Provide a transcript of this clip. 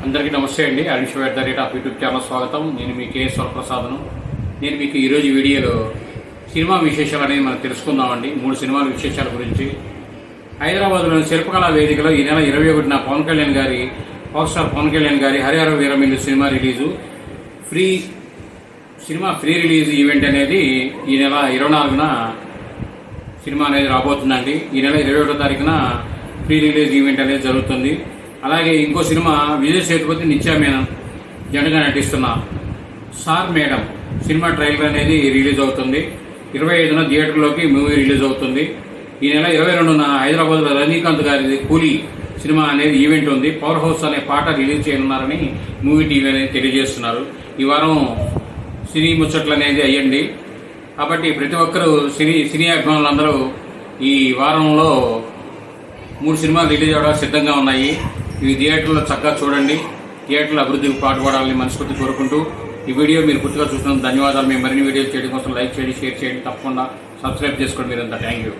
అందరికీ నమస్తే అండి. @యూట్యూబ్ ఛానల్ స్వాగతం. నేను మీ కేఎస్ వరప్రసాద్ను. నేను మీకు ఈరోజు వీడియోలో సినిమా విశేషాలు అనేది మనం తెలుసుకుందామండి. 3 సినిమాల విశేషాల గురించి. హైదరాబాద్లోని శిల్పకళా వేదికలో ఈ నెల 21న పవర్ స్టార్ పవన్ కళ్యాణ్ గారి Harihara Veeramallu cinema release free release event అనేది ఈ నెల 24న సినిమా అనేది రాబోతుందండి. ఈ నెల 21వ తారీఖున ఫ్రీ రిలీజ్ ఈవెంట్ అనేది జరుగుతుంది. అలాగే ఇంకో సినిమా విజయ్ సేతుపతి నిత్యామేనన్ జంటగా నటిస్తున్న సార్ మేడం సినిమా ట్రైలర్ అనేది రిలీజ్ అవుతుంది. 25న థియేటర్లోకి మూవీ రిలీజ్ అవుతుంది. ఈ నెల 22న హైదరాబాద్లో రజనీకాంత్ గారి కూలీ సినిమా అనేది ఈవెంట్ ఉంది. పవర్ హౌస్ అనే పాట రిలీజ్ చేయనున్నారని మూవీ టీవీ అనేది తెలియజేస్తున్నారు. ఈ వారం సినీ ముచ్చట్లు అనేది అయ్యండి. కాబట్టి ప్రతి ఒక్కరూ సినీ అభిమానులందరూ ఈ వారంలో 3 సినిమాలు రిలీజ్ అవ్వడానికి సిద్ధంగా ఉన్నాయి. ఇవి థియేటర్లో చక్కగా చూడండి. థియేటర్ల అభివృద్ధికి పాటుపడాలని మనస్ఫూర్తి కోరుకుంటూ ఈ వీడియో మీరు పూర్తిగా చూసినందుకు ధన్యవాదాలు. మేము మరిన్ని వీడియోలు చేయడం కోసం లైక్ చేయండి, షేర్ చేయండి, తప్పకుండా సబ్స్క్రైబ్ చేసుకోండి. మీరంతా థ్యాంక్ యూ.